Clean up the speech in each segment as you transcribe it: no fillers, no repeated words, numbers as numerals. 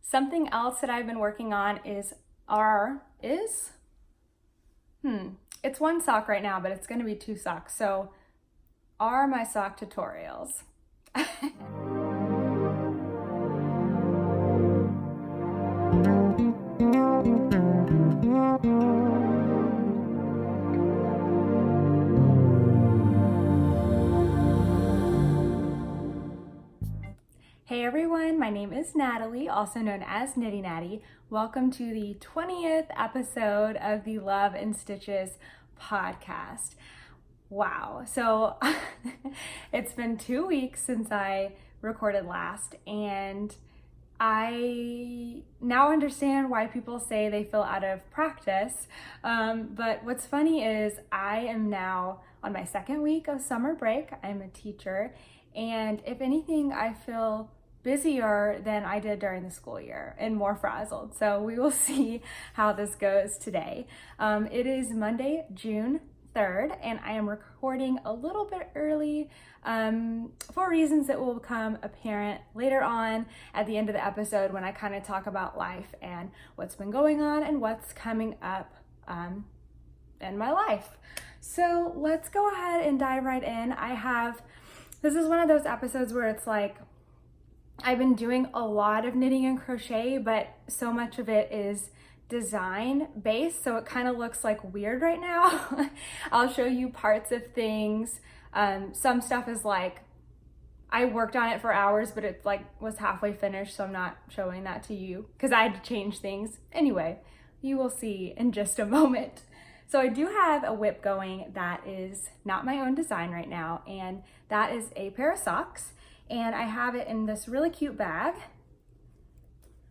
Something else that I've been working on is it's one sock right now, but it's gonna be two socks. So are my sock tutorials. Hey everyone, my name is Natalie, also known as Knitty Natty. Welcome to the 20th episode of the Love and Stitches podcast. Wow, so it's been 2 weeks since I recorded last, and I now understand why people say they feel out of practice. But what's funny is I am now on my second week of summer break. I'm a teacher, and if anything, I feel busier than I did during the school year and more frazzled. So we will see how this goes today. It is Monday, June 3rd, and I am recording a little bit early for reasons that will become apparent later on at the end of the episode when I kind of talk about life and what's been going on and what's coming up in my life. So let's go ahead and dive right in. This is one of those episodes where it's like, I've been doing a lot of knitting and crochet, but so much of it is design based, so it kind of looks like weird right now. I'll show you parts of things. Some stuff is like, I worked on it for hours, but it was halfway finished, so I'm not showing that to you because I had to change things. Anyway, you will see in just a moment. So I do have a whip going that is not my own design right now, and that is a pair of socks. And I have it in this really cute bag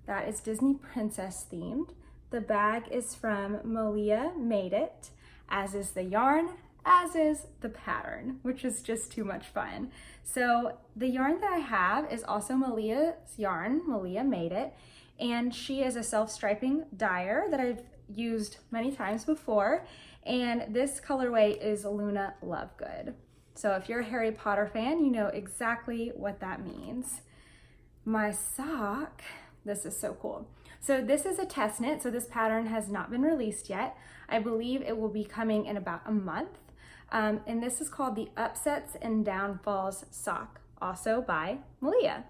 that is Disney princess themed. The bag is from Malia Made It, as is the yarn, as is the pattern, which is just too much fun. So the yarn that I have is also Malia's yarn, Malia Made It, and she is a self-striping dyer that I've used many times before, and this colorway is Luna Lovegood. So if you're a Harry Potter fan, you know exactly what that means. My sock, this is so cool. So this is a test knit, so this pattern has not been released yet. I believe it will be coming in about a month. And this is called the Upsets and Downfalls sock, also by Malia.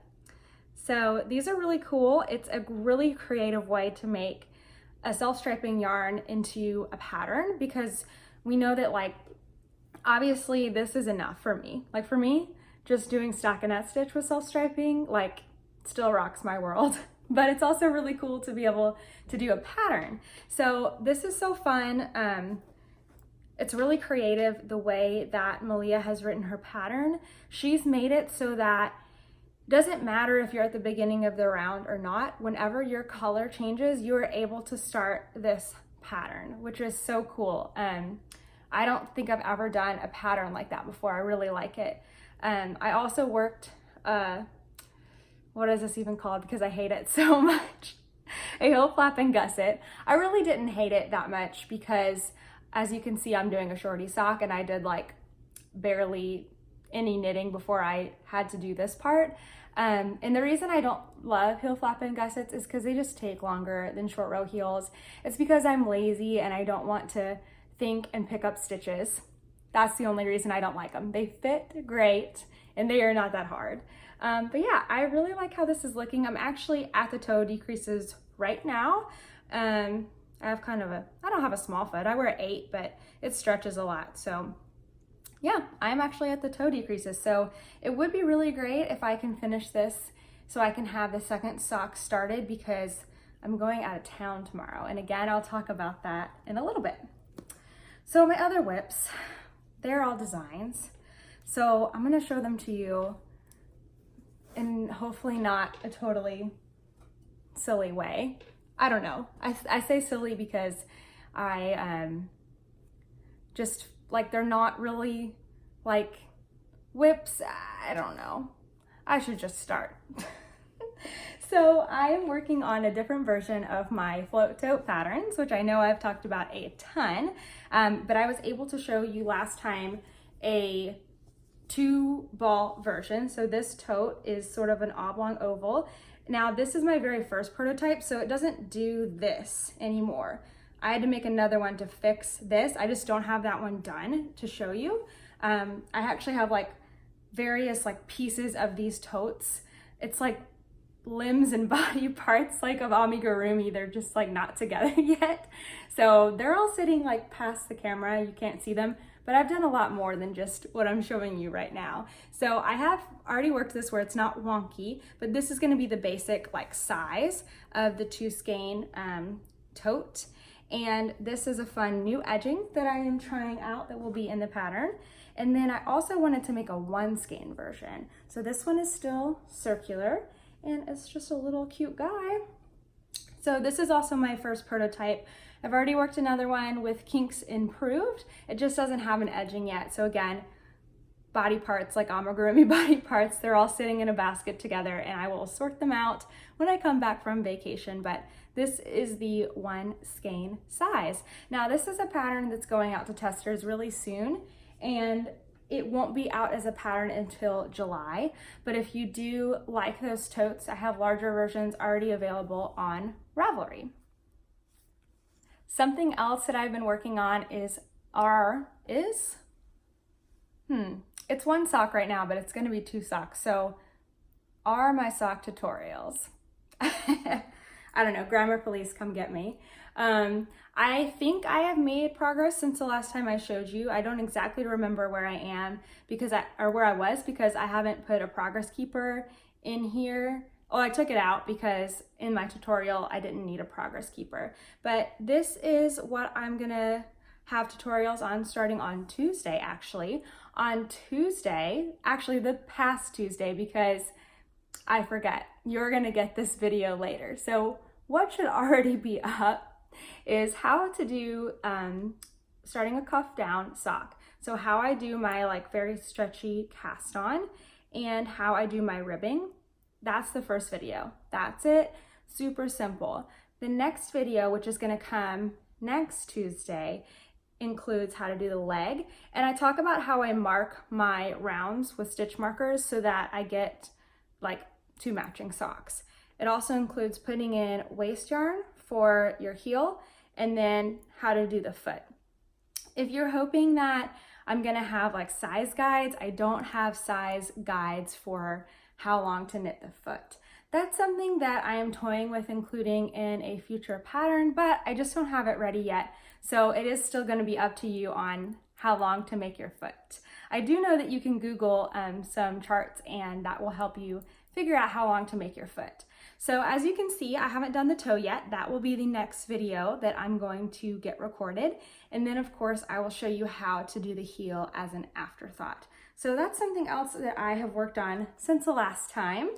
So these are really cool. It's a really creative way to make a self-striping yarn into a pattern, because we know that obviously this is enough for me. For me, just doing stockinette stitch with self-striping, still rocks my world. But it's also really cool to be able to do a pattern. So this is so fun. It's really creative the way that Malia has written her pattern. She's made it so that it doesn't matter if you're at the beginning of the round or not. Whenever your color changes, you are able to start this pattern, which is so cool. I don't think I've ever done a pattern like that before. I really like it. I also worked, what is this even called? Because I hate it so much. A heel flap and gusset. I really didn't hate it that much because, as you can see, I'm doing a shorty sock, and I did barely any knitting before I had to do this part. And the reason I don't love heel flap and gussets is because they just take longer than short row heels. It's because I'm lazy and I don't want to think and pick up stitches. That's the only reason I don't like them. They fit great and they are not that hard. But yeah, I really like how this is looking. I'm actually at the toe decreases right now. I have I don't have a small foot. I wear an 8, but it stretches a lot. So yeah, I'm actually at the toe decreases. So it would be really great if I can finish this so I can have the second sock started, because I'm going out of town tomorrow. And again, I'll talk about that in a little bit. So my other whips, they're all designs. So I'm gonna show them to you in hopefully not a totally silly way. I don't know. I say silly because I just they're not really whips. I don't know. I should just start. So I am working on a different version of my float tote patterns, which I know I've talked about a ton, but I was able to show you last time a 2-ball version. So this tote is sort of an oblong oval. Now this is my very first prototype, so it doesn't do this anymore. I had to make another one to fix this. I just don't have that one done to show you. I actually have like various like pieces of these totes. It's like limbs and body parts like of amigurumi. They're just like not together yet. So they're all sitting like past the camera. You can't see them, but I've done a lot more than just what I'm showing you right now. So I have already worked this where it's not wonky, but this is gonna be the basic like size of the 2 skein tote. And this is a fun new edging that I am trying out that will be in the pattern. And then I also wanted to make a 1 skein version. So this one is still circular and it's just a little cute guy. So this is also my first prototype. I've already worked another one with Kinks Improved. It just doesn't have an edging yet. So again, body parts like amigurumi body parts, they're all sitting in a basket together and I will sort them out when I come back from vacation. But this is the 1 skein size. Now this is a pattern that's going out to testers really soon, and it won't be out as a pattern until July. But if you do like those totes, I have larger versions already available on Ravelry. Something else that I've been working on is it's 1 sock right now, but it's gonna be 2 socks. So are my sock tutorials. I don't know, grammar police, come get me. I think I have made progress since the last time I showed you. I don't exactly remember where I am where I was because I haven't put a progress keeper in here. Well, I took it out because in my tutorial, I didn't need a progress keeper. But this is what I'm gonna have tutorials on starting on Tuesday, actually. On Tuesday, actually the past Tuesday, because I forget, you're gonna get this video later. So what should already be up is how to do starting a cuff down sock. So how I do my like very stretchy cast on and how I do my ribbing. That's the first video. That's it, super simple. The next video, which is gonna come next Tuesday, includes how to do the leg. And I talk about how I mark my rounds with stitch markers so that I get like 2 matching socks. It also includes putting in waist yarn for your heel and then how to do the foot. If you're hoping that I'm gonna have like size guides, I don't have size guides for how long to knit the foot. That's something that I am toying with including in a future pattern, but I just don't have it ready yet. So it is still gonna be up to you on how long to make your foot. I do know that you can Google some charts and that will help you figure out how long to make your foot. So as you can see, I haven't done the toe yet. That will be the next video that I'm going to get recorded. And then of course, I will show you how to do the heel as an afterthought. So that's something else that I have worked on since the last time.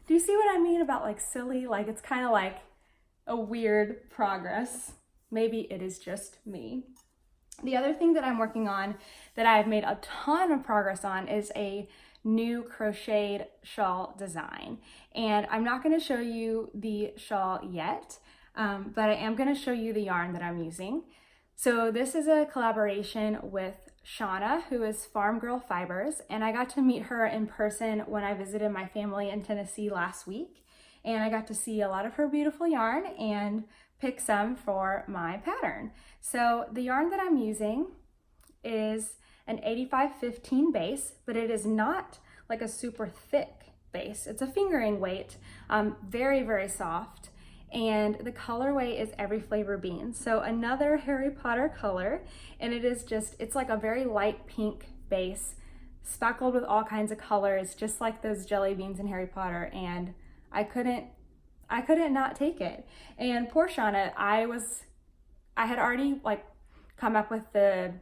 Do you see what I mean about like silly? Like it's kind of like a weird progress. Maybe it is just me. The other thing that I'm working on that I've made a ton of progress on is a new crocheted shawl design. And I'm not going to show you the shawl yet, but I am going to show you the yarn that I'm using. So this is a collaboration with Shauna, who is Farm Girl Fibers, and I got to meet her in person when I visited my family in Tennessee last week. And I got to see a lot of her beautiful yarn and pick some for my pattern. So the yarn that I'm using is an 85-15 base, but it is not like a super thick base. It's a fingering weight, very, very soft. And the colorway is Every Flavor Bean. So another Harry Potter color, and it is just, it's like a very light pink base, speckled with all kinds of colors, just like those jelly beans in Harry Potter. And I couldn't not take it. And poor Shauna, I had already like come up with the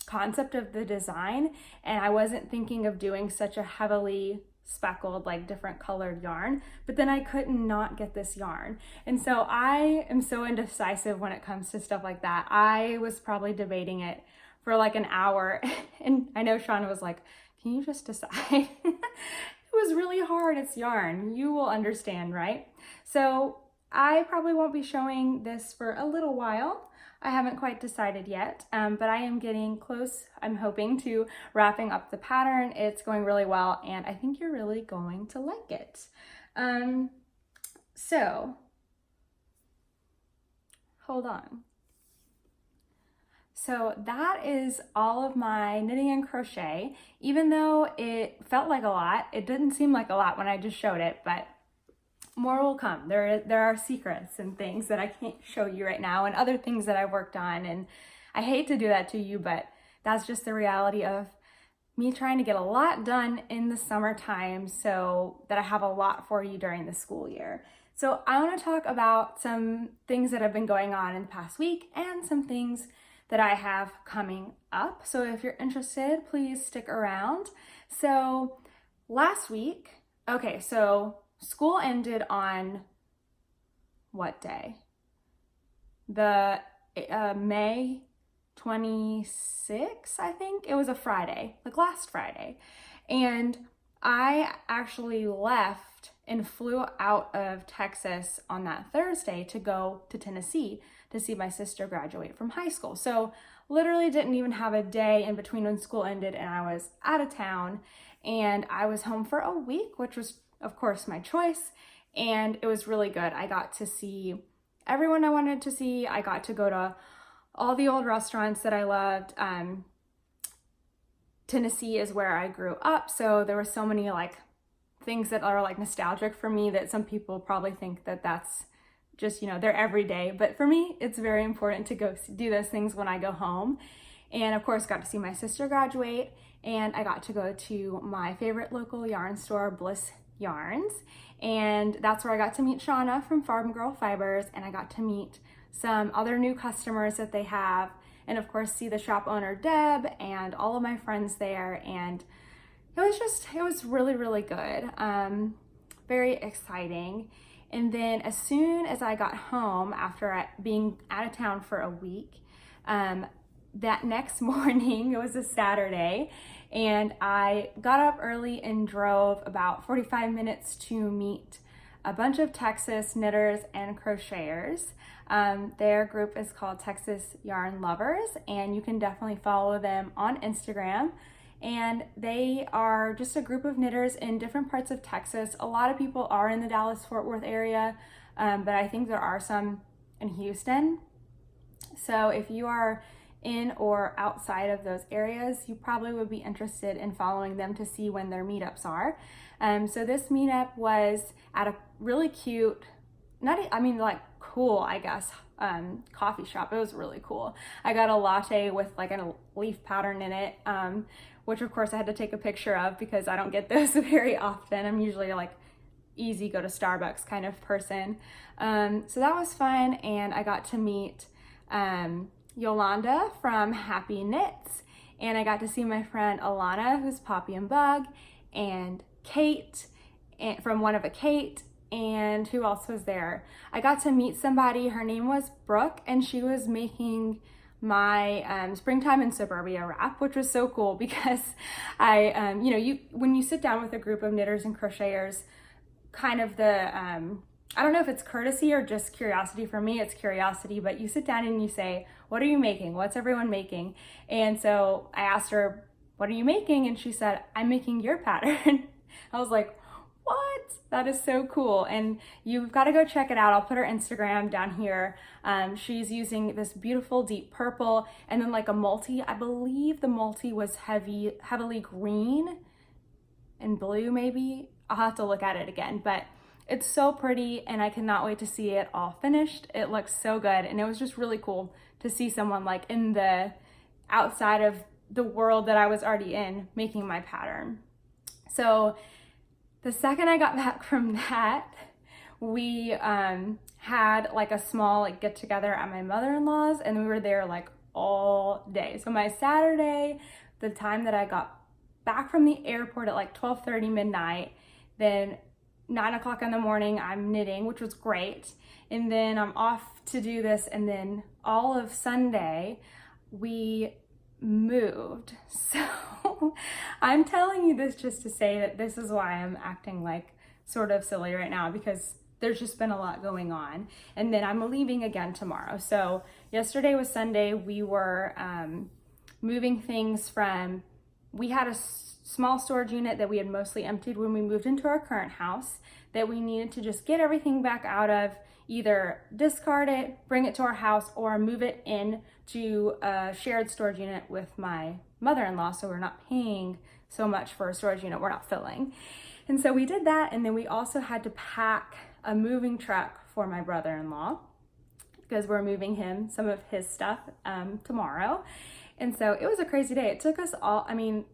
concept of the design, and I wasn't thinking of doing such a heavily speckled, like different colored yarn, but then I couldn't not get this yarn. And so I am so indecisive when it comes to stuff like that. I was probably debating it for like an hour, and I know Shauna was like, can you just decide? It was really hard, it's yarn. You will understand, right? So I probably won't be showing this for a little while. I haven't quite decided yet, but I am getting close, I'm hoping, to wrapping up the pattern. It's going really well, and I think you're really going to like it. So, hold on. So that is all of my knitting and crochet. Even though it felt like a lot, it didn't seem like a lot when I just showed it, but more will come. There are secrets and things that I can't show you right now, and other things that I worked on, and I hate to do that to you, but that's just the reality of me trying to get a lot done in the summertime so that I have a lot for you during the school year. So I want to talk about some things that have been going on in the past week and some things that I have coming up. So if you're interested, please stick around. So last week, okay, so school ended on what day? The May 26th, I think. It was a Friday, like last Friday. And I actually left and flew out of Texas on that Thursday to go to Tennessee to see my sister graduate from high school. So literally didn't even have a day in between when school ended and I was out of town, and I was home for a week, which was of course my choice, and it was really good. I got to see everyone I wanted to see. I got to go to all the old restaurants that I loved. Tennessee is where I grew up, so there were so many like things that are like nostalgic for me that some people probably think that that's just, you know, they're everyday. But for me, it's very important to go do those things when I go home. And of course, got to see my sister graduate, and I got to go to my favorite local yarn store, Bliss Yarns. And that's where I got to meet Shauna from Farm Girl Fibers, and I got to meet some other new customers that they have. And of course, see the shop owner, Deb, and all of my friends there. And it was really, really good. Very exciting. And then as soon as I got home after being out of town for a week, that next morning, it was a Saturday, and I got up early and drove about 45 minutes to meet a bunch of Texas knitters and crocheters. Their group is called Texas Yarn Lovers, and you can definitely follow them on Instagram. And they are just a group of knitters in different parts of Texas. A lot of people are in the Dallas-Fort Worth area, but I think there are some in Houston. So if you are in or outside of those areas, you probably would be interested in following them to see when their meetups are. So this meetup was at a really cute, cool, I guess, coffee shop. It was really cool. I got a latte with like a leaf pattern in it, which of course I had to take a picture of because I don't get those very often. I'm usually like easy go to Starbucks kind of person. So that was fun, and I got to meet Yolanda from Happy Knits, and I got to see my friend Alana, who's Poppy and Bug, and Kate from One of a Kate, and who else was there? I got to meet somebody, her name was Brooke, and she was making my Springtime in Suburbia wrap, which was so cool because when you sit down with a group of knitters and crocheters, kind of I don't know if it's courtesy or just curiosity. For me, it's curiosity, but you sit down and you say, what are you making? What's everyone making? And so I asked her, what are you making? And she said, I'm making your pattern. I was like, what? That is so cool. And you've got to go check it out. I'll put her Instagram down here. She's using this beautiful deep purple and then like a multi. I believe the multi was heavily green and blue maybe. I'll have to look at it again, but it's so pretty and I cannot wait to see it all finished. It looks so good, and it was just really cool to see someone like in the outside of the world that I was already in making my pattern. So the second I got back from that, we had like a small like get together at my mother-in-law's, and we were there like all day. So my Saturday, the time that I got back from the airport at like 12:30 midnight, then 9 o'clock in the morning, I'm knitting, which was great. And then I'm off to do this. And then all of Sunday, we moved. So I'm telling you this just to say that this is why I'm acting like sort of silly right now, because there's just been a lot going on. And then I'm leaving again tomorrow. So yesterday was Sunday. We were moving things we had a small storage unit that we had mostly emptied when we moved into our current house that we needed to just get everything back out of, either discard it, bring it to our house, or move it in to a shared storage unit with my mother-in-law, so we're not paying so much for a storage unit we're not filling. And so we did that, and then we also had to pack a moving truck for my brother-in-law because we're moving him some of his stuff tomorrow. And so it was a crazy day. It took us all, I mean,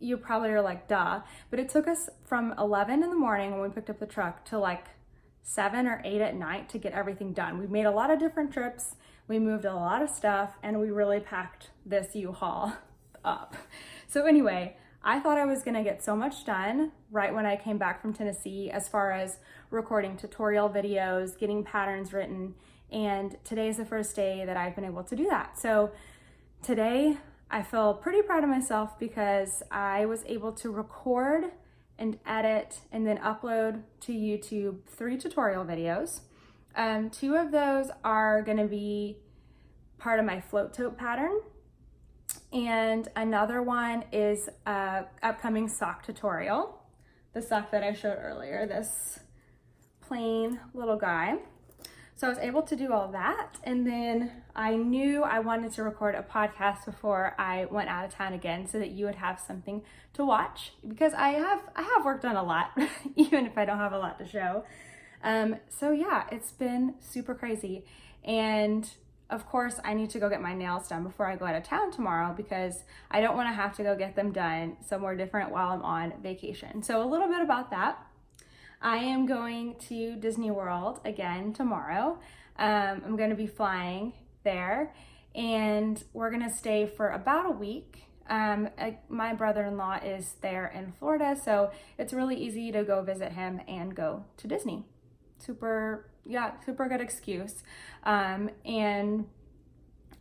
you probably are like, duh, but it took us from 11 in the morning when we picked up the truck to like 7 or 8 at night to get everything done. We made a lot of different trips, we moved a lot of stuff, and we really packed this U-Haul up. So anyway, I thought I was gonna get so much done right when I came back from Tennessee as far as recording tutorial videos, getting patterns written, and today is the first day that I've been able to do that. So today I feel pretty proud of myself because I was able to record and edit and then upload to YouTube 3 tutorial videos. 2 of those are gonna be part of my float tote pattern, and another one is a upcoming sock tutorial. The sock that I showed earlier, this plain little guy. So I was able to do all that, and then I knew I wanted to record a podcast before I went out of town again so that you would have something to watch, because I have worked on a lot, even if I don't have a lot to show. So yeah, it's been super crazy. And of course, I need to go get my nails done before I go out of town tomorrow because I don't want to have to go get them done somewhere different while I'm on vacation. So a little bit about that. I am going to Disney World again tomorrow. I'm going to be flying there, and we're going to stay for about a week. My brother-in-law is there in Florida, so it's really easy to go visit him and go to Disney. Super good excuse. And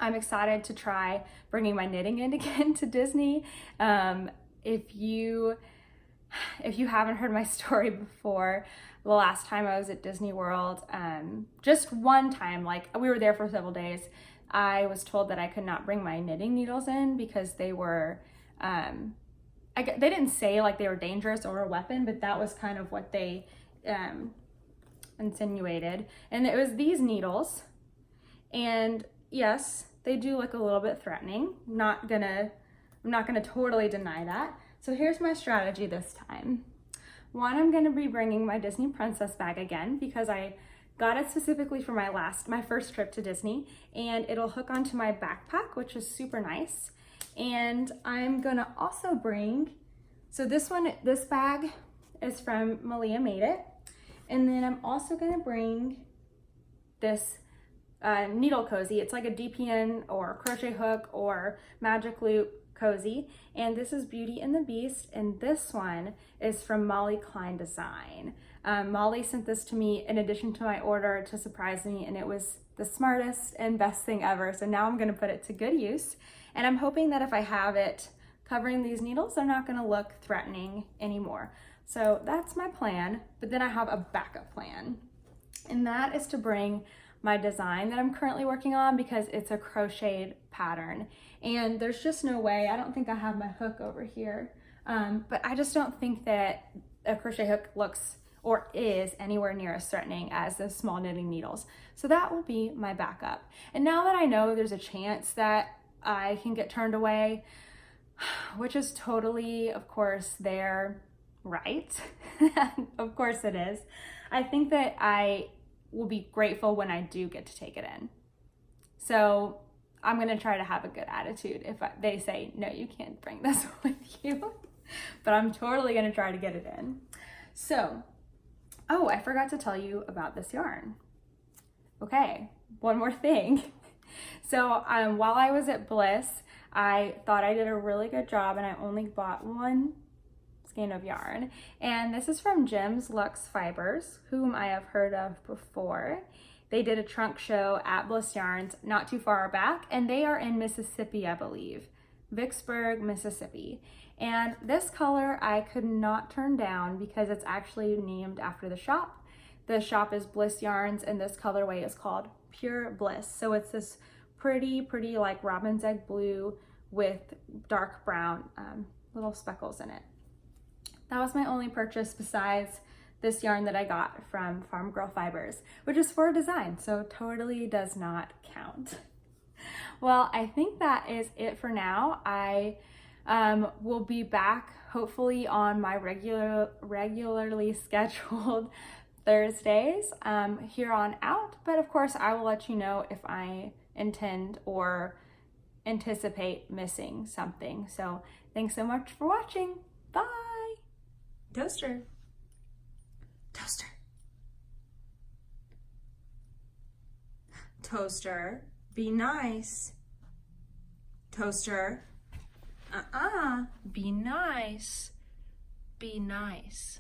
I'm excited to try bringing my knitting in again to Disney. If you haven't heard my story before, the last time I was at Disney World, just one time, like we were there for several days, I was told that I could not bring my knitting needles in because they were, they didn't say like they were dangerous or a weapon, but that was kind of what they insinuated. And it was these needles, and yes, they do look a little bit threatening. I'm not gonna totally deny that. So here's my strategy this time. One, I'm gonna be bringing my Disney Princess bag again because I got it specifically for my first trip to Disney, and it'll hook onto my backpack, which is super nice. And I'm gonna also bring, so this bag is from Malia Made It. And then I'm also gonna bring this needle cozy. It's like a DPN or crochet hook or magic loop cozy. And this is Beauty and the Beast. And this one is from Molly Klein Design. Molly sent this to me in addition to my order to surprise me, and it was the smartest and best thing ever. So now I'm gonna put it to good use. And I'm hoping that if I have it covering these needles, they're not gonna look threatening anymore. So that's my plan, but then I have a backup plan. And that is to bring my design that I'm currently working on because it's a crocheted pattern. And there's just no way, I don't think I have my hook over here, but I just don't think that a crochet hook looks or is anywhere near as threatening as the small knitting needles. So that will be my backup. And now that I know there's a chance that I can get turned away, which is totally, of course, their right. Of course it is. I think that I will be grateful when I do get to take it in. So I'm going to try to have a good attitude if they say, no, you can't bring this with you. But I'm totally going to try to get it in. So, oh, I forgot to tell you about this yarn. Okay, one more thing. So while I was at Bliss, I thought I did a really good job, and I only bought one skein of yarn, and this is from Jim's Luxe Fibers, whom I have heard of before. They did a trunk show at Bliss Yarns not too far back, and they are in Mississippi, I believe, Vicksburg, Mississippi. And this color I could not turn down because it's actually named after the shop. The shop is Bliss Yarns, and this colorway is called Pure Bliss. So it's this pretty like robin's egg blue with dark brown little speckles in it. That was my only purchase besides this yarn that I got from Farm Girl Fibers, which is for design, so totally does not count. Well, I think that is it for now. I will be back hopefully on my regularly scheduled Thursdays here on out, but of course I will let you know if I intend or anticipate missing something. So thanks so much for watching. Bye. Toaster. Toaster. Toaster, be nice. Toaster. Be nice. Be nice.